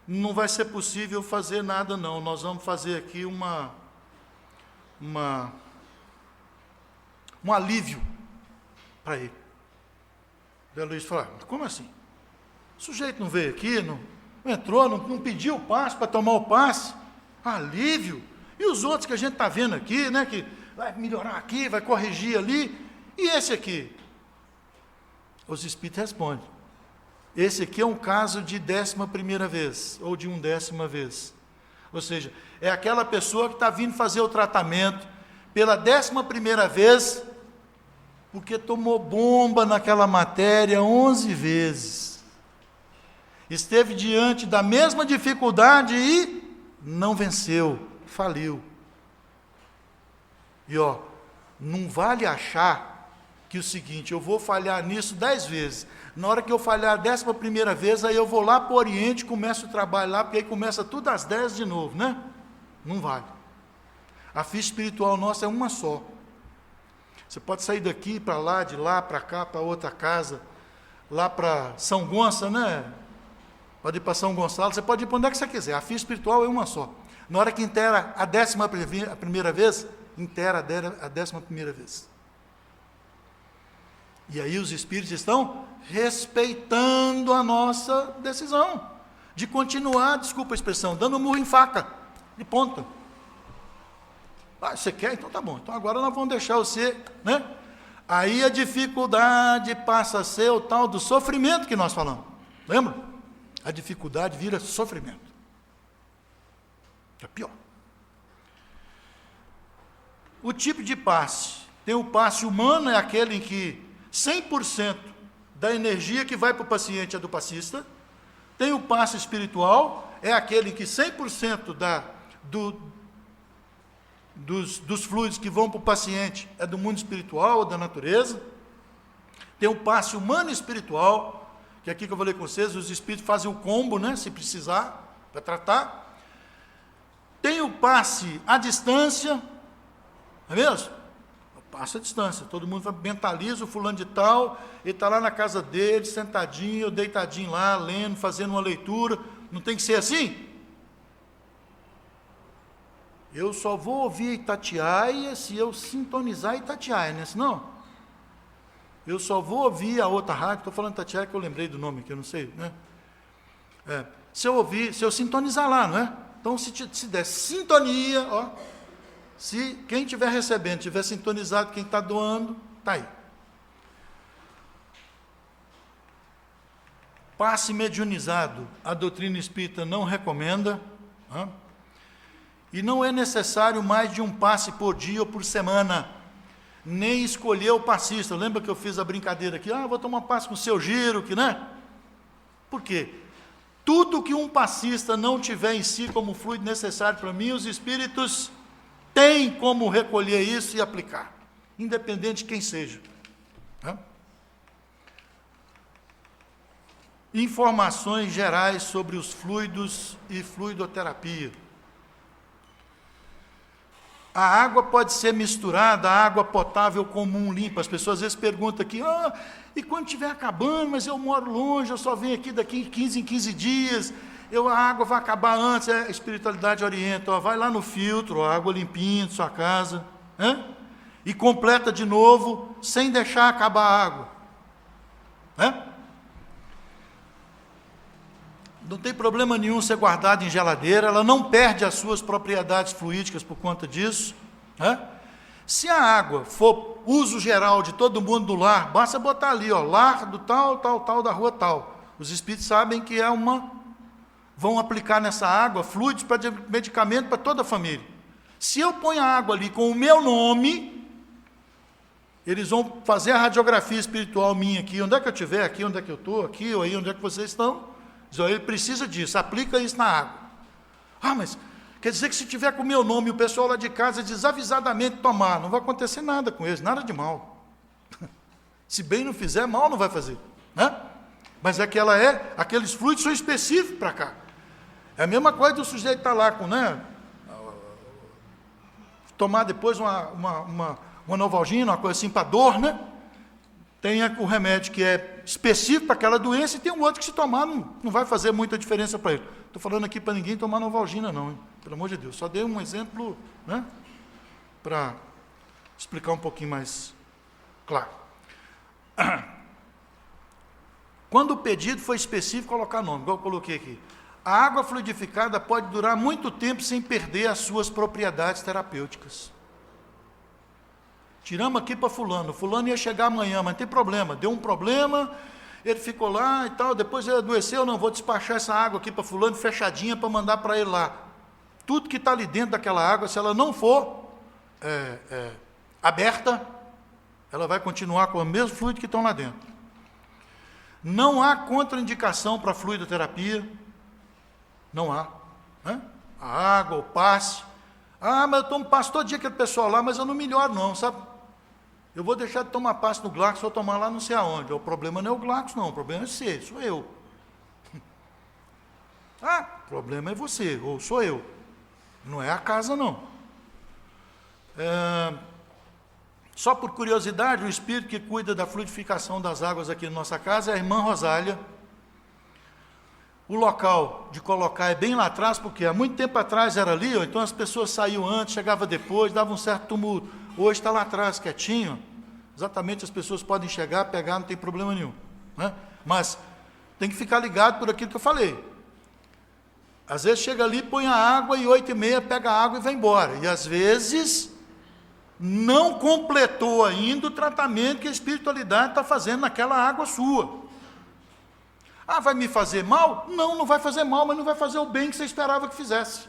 não vai ser possível fazer nada não, nós vamos fazer aqui um alívio para ele. André Luiz fala, como assim? O sujeito não veio aqui, não entrou, não pediu o passe para tomar o passe, alívio, e os outros que a gente está vendo aqui, né, que vai melhorar aqui, vai corrigir ali, e esse aqui? Os Espíritos respondem, esse aqui é um caso de 11ª vez, ou de 1ª vez, ou seja, é aquela pessoa que está vindo fazer o tratamento pela 11ª vez, porque tomou bomba naquela matéria 11 vezes, esteve diante da mesma dificuldade e não venceu, faliu. E ó, não vale achar que o seguinte, eu vou falhar nisso 10 vezes, na hora que eu falhar a 11ª vez, aí eu vou lá para o Oriente, começo o trabalho lá, porque aí começa tudo às 10 de novo, né? Não vale. A ficha espiritual nossa é uma só. Você pode sair daqui para lá, de lá para cá, para outra casa, lá para São Gonçalo, né? Pode ir para São Gonçalo, você pode ir para onde é que você quiser, a ficha espiritual é uma só. Na hora que inteira a 11ª vez, inteira a 11ª vez. E aí os Espíritos estão respeitando a nossa decisão de continuar, desculpa a expressão, dando murro em faca, de ponta. Ah, você quer? Então tá bom, então agora nós vamos deixar você, né? Aí a dificuldade passa a ser o tal do sofrimento que nós falamos, lembra? A dificuldade vira sofrimento. É pior. O tipo de passe, tem o passe humano, é aquele em que 100% da energia que vai para o paciente é do passista. Tem o passe espiritual, é aquele em que 100% dos fluidos que vão para o paciente é do mundo espiritual ou da natureza. Tem o passe humano e espiritual, que aqui que eu falei com vocês, os espíritos fazem o combo, né, se precisar, para tratar. Tem o passe à distância, não é mesmo? Passa a distância, todo mundo mentaliza o fulano de tal, ele está lá na casa dele, sentadinho, ou deitadinho lá, lendo, fazendo uma leitura, não tem que ser assim? Eu só vou ouvir Itatiaia se eu sintonizar Itatiaia, né? Senão, eu só vou ouvir a outra rádio, estou falando Itatiaia que eu lembrei do nome, que eu não sei, né? Se eu sintonizar lá, não é? Então, se der sintonia, ó, se quem estiver recebendo, estiver sintonizado, quem está doando, está aí. Passe mediunizado, a doutrina espírita não recomenda, e não é necessário mais de um passe por dia ou por semana, nem escolher o passista. Lembra que eu fiz a brincadeira aqui? Vou tomar passe com o seu giro, que, né? Por quê? Tudo que um passista não tiver em si como fluido necessário para mim, os espíritos têm como recolher isso e aplicar, independente de quem seja. Informações gerais sobre os fluidos e fluidoterapia. A água pode ser misturada, a água potável comum limpa. As pessoas às vezes perguntam aqui, e quando estiver acabando, mas eu moro longe, eu só venho aqui daqui 15 em 15 dias, a água vai acabar antes. A espiritualidade orienta, vai lá no filtro, a água limpinha de sua casa, e completa de novo, sem deixar acabar a água. Não tem problema nenhum ser guardada em geladeira, ela não perde as suas propriedades fluídicas por conta disso. Se a água for uso geral de todo mundo do lar, basta botar ali, lar do tal, da rua tal. Os espíritos sabem que vão aplicar nessa água fluidos para medicamento para toda a família. Se eu ponho a água ali com o meu nome, eles vão fazer a radiografia espiritual minha aqui, onde é que eu estiver, aqui onde é que eu estou, aqui ou aí onde é que vocês estão. Ele precisa disso, aplica isso na água. Mas quer dizer que se tiver com o meu nome e o pessoal lá de casa desavisadamente tomar, não vai acontecer nada com eles, nada de mal. Se bem não fizer, mal não vai fazer. Mas é que aqueles fluidos são específicos para cá. É a mesma coisa do sujeito estar lá com, tomar depois uma Novalgina, uma coisa assim para dor, Tem o remédio que é específico para aquela doença e tem um outro que se tomar não vai fazer muita diferença para ele. Estou falando aqui para ninguém tomar Novalgina não, hein? Pelo amor de Deus. Só dei um exemplo, para explicar um pouquinho mais claro. Quando o pedido foi específico, colocar nome, igual eu coloquei aqui. A água fluidificada pode durar muito tempo sem perder as suas propriedades terapêuticas. Tiramos aqui para fulano ia chegar amanhã, mas não tem problema, deu um problema, ele ficou lá e tal, depois ele adoeceu, não, vou despachar essa água aqui para fulano, fechadinha, para mandar para ele lá. Tudo que está ali dentro daquela água, se ela não for aberta, ela vai continuar com o mesmo fluido que estão lá dentro. Não há contraindicação para fluidoterapia, não há. A água, o passe. Mas eu tomo passe todo dia aquele pessoal lá, mas eu não melhoro não, sabe? Eu vou deixar de tomar passe no Glaxo, vou tomar lá não sei aonde. O problema não é o Glaxo não, o problema é você, sou eu. O problema é você, ou sou eu. Não é a casa não. Só por curiosidade, o espírito que cuida da fluidificação das águas aqui na nossa casa é a irmã Rosália. O local de colocar é bem lá atrás, porque há muito tempo atrás era ali, então as pessoas saíam antes, chegavam depois, dava um certo tumulto. Hoje está lá atrás, quietinho, exatamente as pessoas podem chegar, pegar, não tem problema nenhum. Mas tem que ficar ligado por aquilo que eu falei. Às vezes chega ali, põe a água e 8h30 pega a água e vai embora. E às vezes não completou ainda o tratamento que a espiritualidade está fazendo naquela água sua. Vai me fazer mal? Não, não vai fazer mal, mas não vai fazer o bem que você esperava que fizesse.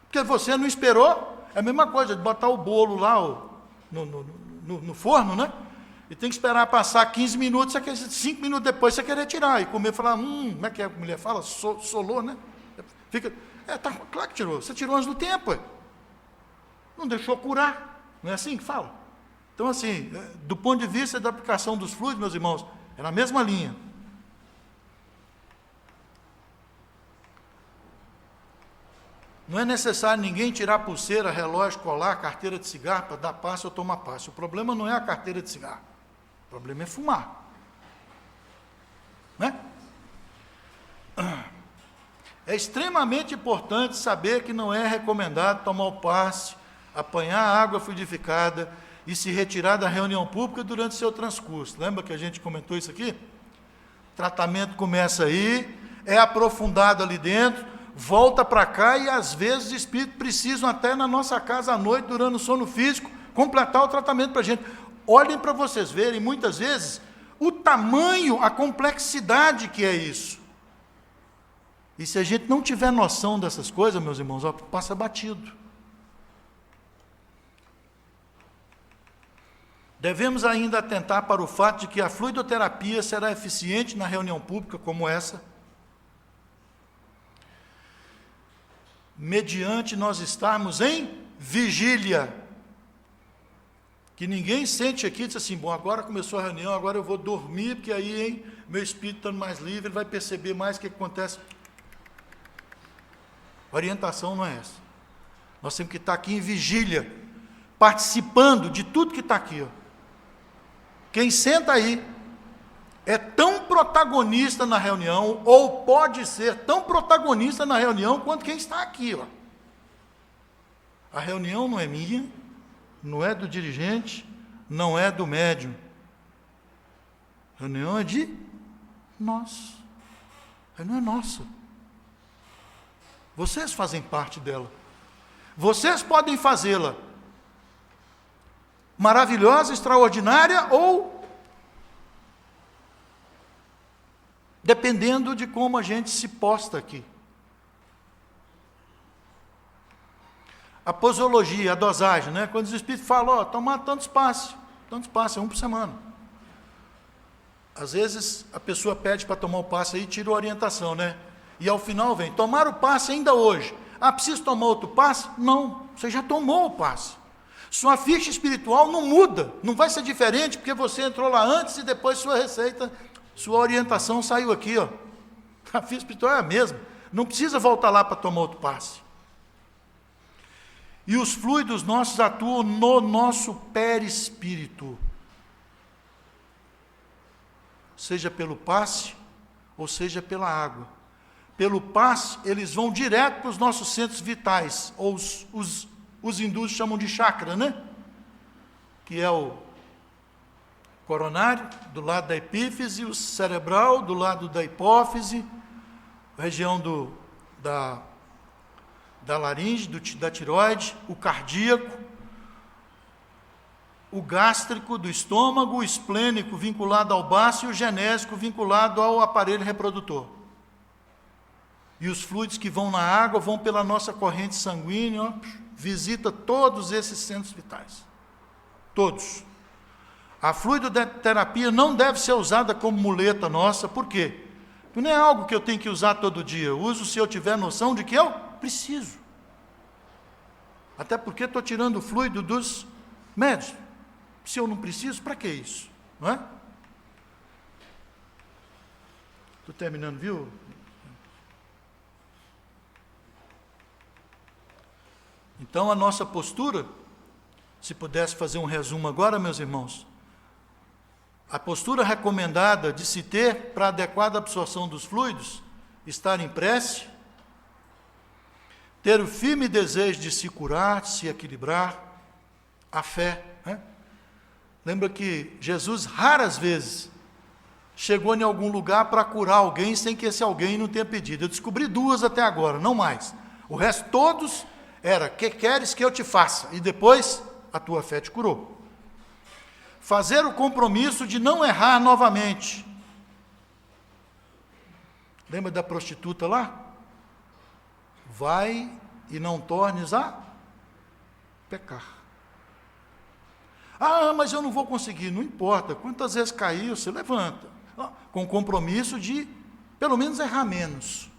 Porque você não esperou, é a mesma coisa de botar o bolo lá no forno, E tem que esperar passar 15 minutos, 5 minutos depois você querer tirar e comer e falar, como é que a mulher fala? Solou, Fica, claro que tirou, você tirou antes do tempo, Não deixou curar, não é assim que fala? Então, assim, do ponto de vista da aplicação dos fluidos, meus irmãos, é na mesma linha. Não é necessário ninguém tirar pulseira, relógio, colar, carteira de cigarro para dar passe ou tomar passe. O problema não é a carteira de cigarro. O problema é fumar. É extremamente importante saber que não é recomendado tomar o passe, apanhar a água fluidificada e se retirar da reunião pública durante seu transcurso. Lembra que a gente comentou isso aqui? O tratamento começa aí, é aprofundado ali dentro, volta para cá e às vezes os espíritos precisam até na nossa casa à noite, durante o sono físico, completar o tratamento para a gente. Olhem para vocês verem, muitas vezes, o tamanho, a complexidade que é isso. E se a gente não tiver noção dessas coisas, meus irmãos, passa batido. Devemos ainda atentar para o fato de que a fluidoterapia será eficiente na reunião pública como essa, mediante nós estarmos em vigília. Que ninguém sente aqui e diz assim, bom, agora começou a reunião, agora eu vou dormir, porque aí, meu espírito estando mais livre, ele vai perceber mais o que acontece. A orientação não é essa. Nós temos que estar aqui em vigília. participando de tudo que está aqui. Ó. Quem senta aí é tão protagonista na reunião, ou pode ser tão protagonista na reunião, quanto quem está aqui. Ó. A reunião não é minha, não é do dirigente, não é do médium. A reunião é de nós. A reunião é nossa. Vocês fazem parte dela. Vocês podem fazê-la maravilhosa, extraordinária, ou dependendo de como a gente se posta aqui. A posologia, a dosagem, né? Quando os espíritos falam, tomar tantos passes, é um por semana. Às vezes a pessoa pede para tomar o passe aí e tira a orientação, né? E ao final vem, tomar o passe ainda hoje. Preciso tomar outro passe? Não, você já tomou o passe. Sua ficha espiritual não muda, não vai ser diferente, porque você entrou lá antes e depois sua receita, sua orientação saiu aqui, ó. A ficha espiritual é a mesma, não precisa voltar lá para tomar outro passe. E os fluidos nossos atuam no nosso perispírito, seja pelo passe, ou seja pela água. Pelo passe, eles vão direto para os nossos centros vitais, ou os hindus chamam de chakra, né? Que é o coronário, do lado da epífise, o cerebral, do lado da hipófise, a região da laringe, da tireoide, o cardíaco, o gástrico do estômago, o esplênico vinculado ao baço e o genésico vinculado ao aparelho reprodutor. E os fluidos que vão na água vão pela nossa corrente sanguínea, ó, visita todos esses centros vitais. Todos. A fluidoterapia não deve ser usada como muleta nossa, por quê? Porque não é algo que eu tenho que usar todo dia, eu uso se eu tiver noção de que eu preciso. Até porque estou tirando o fluido dos médios. Se eu não preciso, para que isso? Não é? Estou terminando, viu? Então, a nossa postura, se pudesse fazer um resumo agora, meus irmãos, a postura recomendada de se ter para adequada absorção dos fluidos, estar em prece, ter o firme desejo de se curar, de se equilibrar, a fé. Né? Lembra que Jesus, raras vezes, chegou em algum lugar para curar alguém sem que esse alguém não tenha pedido. Eu descobri 2 até agora, não mais. O resto todos era, que queres que eu te faça? E depois, a tua fé te curou. Fazer o compromisso de não errar novamente. Lembra da prostituta lá? Vai e não tornes a pecar. Mas eu não vou conseguir. Não importa, quantas vezes cair, você levanta. Com o compromisso de, pelo menos, errar menos.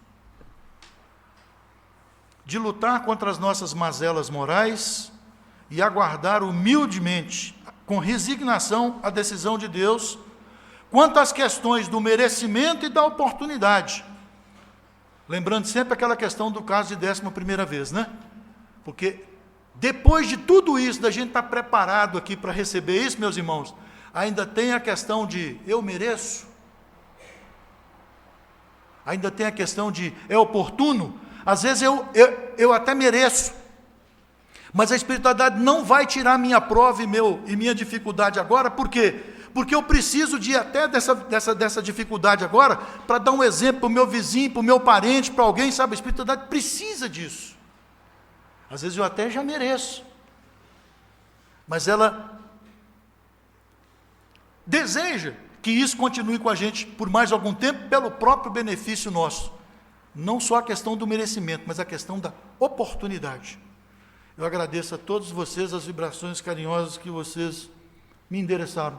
De lutar contra as nossas mazelas morais e aguardar humildemente, com resignação, a decisão de Deus quanto às questões do merecimento e da oportunidade. Lembrando sempre aquela questão do caso de 11ª vez, né? Porque depois de tudo isso, da gente estar preparado aqui para receber isso, meus irmãos, ainda tem a questão de eu mereço, ainda tem a questão de é oportuno. Às vezes eu até mereço, mas a espiritualidade não vai tirar minha prova e minha dificuldade agora, por quê? Porque eu preciso de até dessa dificuldade agora, para dar um exemplo para o meu vizinho, para o meu parente, para alguém, sabe? A espiritualidade precisa disso. Às vezes eu até já mereço, mas ela deseja que isso continue com a gente por mais algum tempo, pelo próprio benefício nosso. Não só a questão do merecimento, mas a questão da oportunidade. Eu agradeço a todos vocês as vibrações carinhosas que vocês me endereçaram.